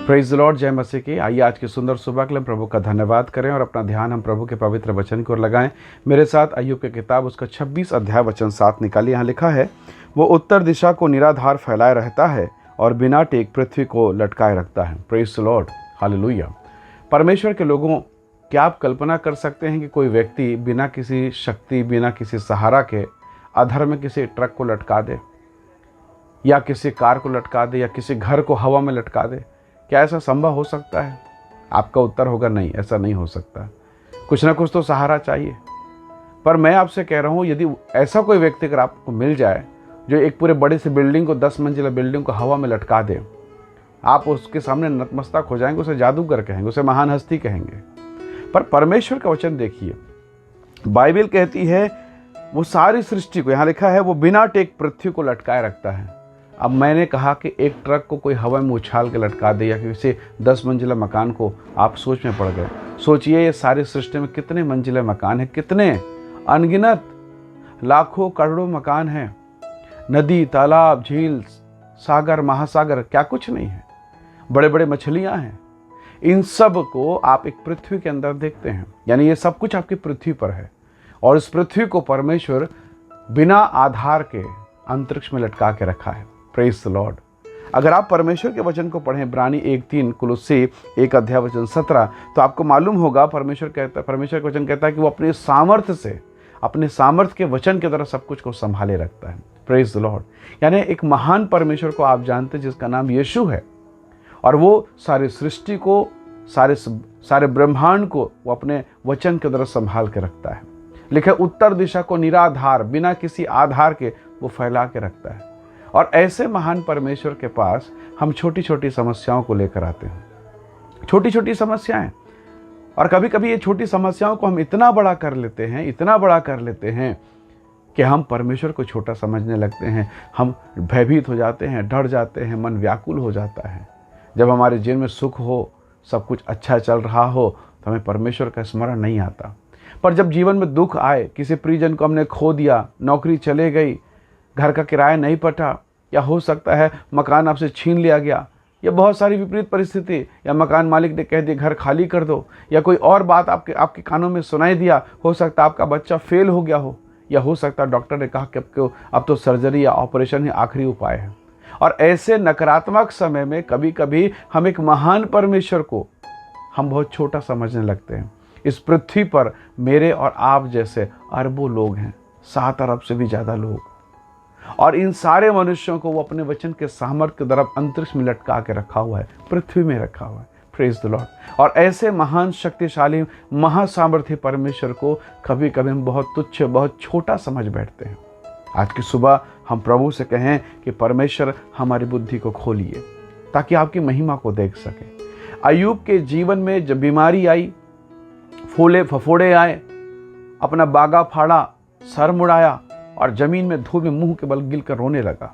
Praise the Lord, जय मसीह की। आइए आज की सुंदर सुबह के लिए प्रभु का धन्यवाद करें और अपना ध्यान हम प्रभु के पवित्र वचन की ओर लगाएं। मेरे साथ अय्यूब की किताब उसका 26 अध्याय वचन 7 निकालिए। यहाँ लिखा है, वो उत्तर दिशा को निराधार फैलाए रहता है और बिना टेक पृथ्वी को लटकाए रखता है। Praise the Lord, hallelujah. परमेश्वर के लोगों, क्या आप कल्पना कर सकते हैं कि कोई व्यक्ति बिना किसी शक्ति, बिना किसी सहारा के अधर में किसी ट्रक को लटका दे, या किसी कार को लटका दे, या किसी घर को हवा में लटका दे? क्या ऐसा संभव हो सकता है? आपका उत्तर होगा नहीं, ऐसा नहीं हो सकता। कुछ ना कुछ तो सहारा चाहिए। पर मैं आपसे कह रहा हूँ, यदि ऐसा कोई व्यक्ति अगर आपको मिल जाए जो एक पूरे बड़े से बिल्डिंग को, 10 मंजिला बिल्डिंग को हवा में लटका दे, आप उसके सामने नतमस्तक हो जाएंगे, उसे जादूगर कहेंगे, उसे महान हस्ती कहेंगे। पर परमेश्वर का वचन देखिए, बाइबल कहती है वो सारी सृष्टि को, यहाँ लिखा है, वो बिना टेक पृथ्वी को लटकाए रखता है। अब मैंने कहा कि एक ट्रक को कोई हवा में उछाल के लटका दे, या किसी 10 मंजिला मकान को, आप सोच में पड़ गए। सोचिए ये सारी सृष्टि में कितने मंजिले मकान हैं, कितने अनगिनत लाखों करोड़ों मकान हैं। नदी, तालाब, झील, सागर, महासागर, क्या कुछ नहीं है। बड़े बड़े मछलियां हैं। इन सब को आप एक पृथ्वी के अंदर देखते हैं, यानी ये सब कुछ आपकी पृथ्वी पर है। और इस पृथ्वी को परमेश्वर बिना आधार के अंतरिक्ष में लटका के रखा है। Praise the Lord. अगर आप परमेश्वर के वचन को पढ़ें, इब्रानी 1:3, कुलुस्सी 1 अध्याय वचन 17, तो आपको मालूम होगा परमेश्वर का वचन कहता है कि वो अपने सामर्थ्य से, अपने सामर्थ्य के वचन के द्वारा सब कुछ को संभाले रखता है। Praise the Lord. यानी एक महान परमेश्वर को आप जानते हैं जिसका नाम यीशु है, और वो सारी सृष्टि को, सारे ब्रह्मांड को वो अपने वचन के द्वारा संभाल के रखता है। लिखे, उत्तर दिशा को निराधार, बिना किसी आधार के वो फैला के रखता है। और ऐसे महान परमेश्वर के पास हम छोटी छोटी समस्याओं को लेकर आते हैं। छोटी छोटी समस्याएं, और कभी कभी ये छोटी समस्याओं को हम इतना बड़ा कर लेते हैं कि हम परमेश्वर को छोटा समझने लगते हैं। हम भयभीत हो जाते हैं, डर जाते हैं, मन व्याकुल हो जाता है। जब हमारे जीवन में सुख हो, सब कुछ अच्छा चल रहा हो, तो हमें परमेश्वर का स्मरण नहीं आता। पर जब जीवन में दुख आए, किसी प्रियजन को हमने खो दिया, नौकरी चले गई, घर का किराया नहीं पटा, या हो सकता है मकान आपसे छीन लिया गया, या बहुत सारी विपरीत परिस्थिति, या मकान मालिक ने कह दिया घर खाली कर दो, या कोई और बात आपके कानों में सुनाई दिया, हो सकता है आपका बच्चा फेल हो गया हो, या हो सकता है डॉक्टर ने कहा कि अब तो सर्जरी या ऑपरेशन ही आखिरी उपाय है। और ऐसे नकारात्मक समय में कभी कभी हम एक महान परमेश्वर को हम बहुत छोटा समझने लगते हैं। इस पृथ्वी पर मेरे और आप जैसे अरबों लोग हैं, 7 अरब से भी ज़्यादा लोग, और इन सारे मनुष्यों को वो अपने वचन के सामर्थ्य के द्वारा अंतरिक्ष में लटका के रखा हुआ है, पृथ्वी में रखा हुआ है। Praise the Lord. और ऐसे महान, शक्तिशाली, महासामर्थ्य परमेश्वर को कभी कभी हम बहुत तुच्छ, बहुत छोटा समझ बैठते हैं। आज की सुबह हम प्रभु से कहें कि परमेश्वर हमारी बुद्धि को खोलिए, ताकि आपकी महिमा को देख सकें। अय्यूब के जीवन में जब बीमारी आई, फूले फफोड़े आए, अपना बागा फाड़ा, सर मुड़ाया, और जमीन में धूल में मुंह के बल गिर कर रोने लगा।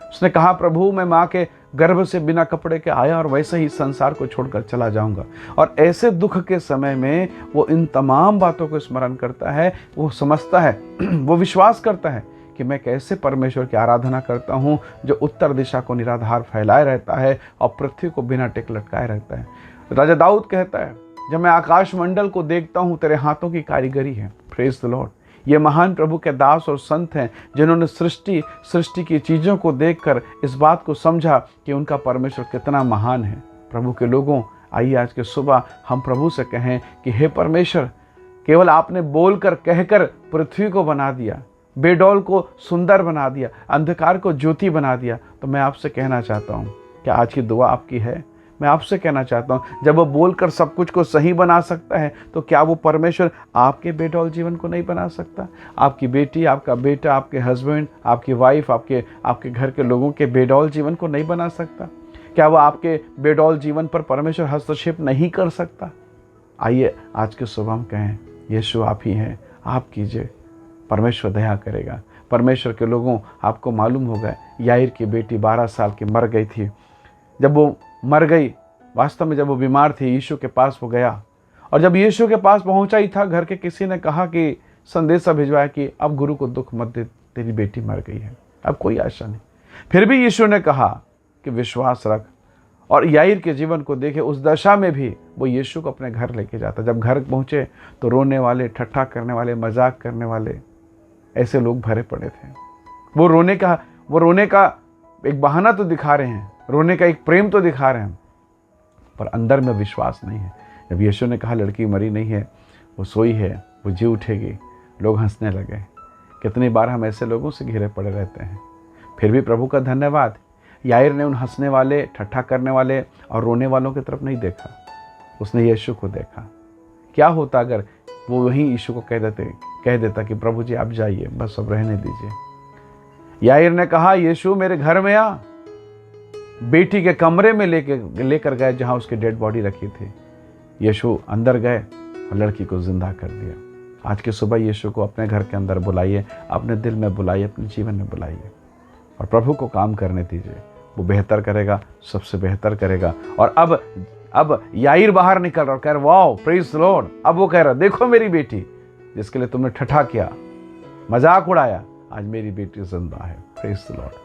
उसने कहा, प्रभु मैं माँ के गर्भ से बिना कपड़े के आया और वैसे ही संसार को छोड़कर चला जाऊंगा। और ऐसे दुख के समय में वो इन तमाम बातों को स्मरण करता है। वो समझता है, वो विश्वास करता है कि मैं कैसे परमेश्वर की आराधना करता हूँ जो उत्तर दिशा को निराधार फैलाए रहता है और पृथ्वी को बिना टेक लटकाए रहता है। राजा दाऊद कहता है, जब मैं आकाश मंडल को देखता हूँ तेरे हाथों की कारीगरी है। Praise the Lord. ये महान प्रभु के दास और संत हैं जिन्होंने सृष्टि की चीज़ों को देखकर इस बात को समझा कि उनका परमेश्वर कितना महान है। प्रभु के लोगों, आइए आज के सुबह हम प्रभु से कहें कि हे परमेश्वर, केवल आपने बोलकर कहकर पृथ्वी को बना दिया, बेडौल को सुंदर बना दिया, अंधकार को ज्योति बना दिया। तो मैं आपसे कहना चाहता हूँ, क्या आज की दुआ आपकी है? मैं आपसे कहना चाहता हूँ, जब वो बोलकर सब कुछ को सही बना सकता है, तो क्या वो परमेश्वर आपके बेडौल जीवन को नहीं बना सकता? आपकी बेटी, आपका बेटा, आपके हस्बैंड, आपकी वाइफ, आपके घर के लोगों के बेडौल जीवन को नहीं बना सकता? क्या वो आपके बेडौल जीवन पर परमेश्वर हस्तक्षेप नहीं कर सकता? आइए आज के सुबह हम कहें, यीशु आप ही हैं, आप कीजिए, परमेश्वर दया करेगा। परमेश्वर के लोगों, आपको मालूम होगा याईर की बेटी 12 साल की मर गई थी। जब वो मर गई, वास्तव में जब वो बीमार थी, यीशु के पास वो गया, और जब यीशु के पास पहुंचा ही था, घर के किसी ने कहा कि संदेशा भिजवाया कि अब गुरु को दुख मत दे, तेरी बेटी मर गई है, अब कोई आशा नहीं। फिर भी यीशु ने कहा कि विश्वास रख, और याईर के जीवन को देखे, उस दशा में भी वो यीशु को अपने घर लेके जाता। जब घर पहुँचे तो रोने वाले, ठट्ठा करने वाले, मजाक करने वाले ऐसे लोग भरे पड़े थे। वो रोने का एक बहाना तो दिखा रहे हैं, रोने का एक प्रेम तो दिखा रहे हैं, पर अंदर में विश्वास नहीं है। जब यीशु ने कहा लड़की मरी नहीं है, वो सोई है, वो जी उठेगी, लोग हंसने लगे। कितनी बार हम ऐसे लोगों से घिरे पड़े रहते हैं। फिर भी प्रभु का धन्यवाद, याईर ने उन हंसने वाले, ठट्ठा करने वाले और रोने वालों की तरफ नहीं देखा, उसने यीशु को देखा। क्या होता अगर वो वहीं यीशु को कह देता कि प्रभु जी आप जाइए, बस अब रहने दीजिए। याईर ने कहा यीशु मेरे घर में आ। बेटी के कमरे में लेकर गए जहां उसकी डेड बॉडी रखी थी। यीशु अंदर गए और लड़की को जिंदा कर दिया। आज की सुबह यीशु को अपने घर के अंदर बुलाइए, अपने दिल में बुलाइए, अपने जीवन में बुलाइए और प्रभु को काम करने दीजिए। वो बेहतर करेगा, सबसे बेहतर करेगा। और अब याईर बाहर निकल रहा और कह रहा वाओ प्रेज द लॉर्ड। अब वो कह रहा देखो मेरी बेटी जिसके लिए तुमने ठट्ठा किया, मजाक उड़ाया, आज मेरी बेटी जिंदा है। Praise the Lord.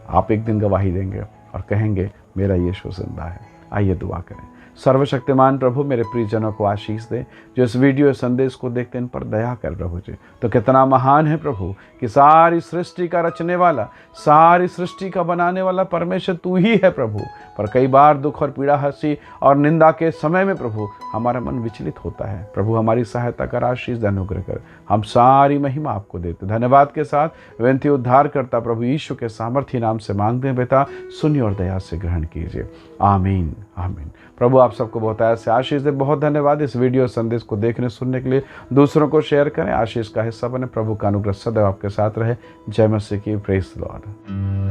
आप एक दिन गवाही देंगे और कहेंगे मेरा यीशु जिंदा है। आइए दुआ करें। सर्वशक्तिमान प्रभु मेरे प्रियजनों को आशीष दे जो इस वीडियो संदेश को देखते इन पर दया कर प्रभु जी। तो कितना महान है प्रभु कि सारी सृष्टि का रचने वाला, सारी सृष्टि का बनाने वाला परमेश्वर तू ही है प्रभु। पर कई बार दुख और पीड़ा, हंसी और निंदा के समय में प्रभु हमारा मन विचलित होता है। प्रभु हमारी सहायता कर, आशीष अनुग्रह कर। हम सारी महिमा आपको देते धन्यवाद के साथ विनती उद्धार करता प्रभु यीशु के सामर्थ्य नाम से मांगते हैं बेटा, सुनिए और दया से ग्रहण कीजिए। आमीन आमीन। प्रभु आप सबको बहुत ऐसे आशीष दे। बहुत धन्यवाद इस वीडियो संदेश को देखने सुनने के लिए। दूसरों को शेयर करें, आशीष का हिस्सा बने। प्रभु का अनुग्रह सदैव आपके साथ रहे। जय मसीह की। Praise the Lord.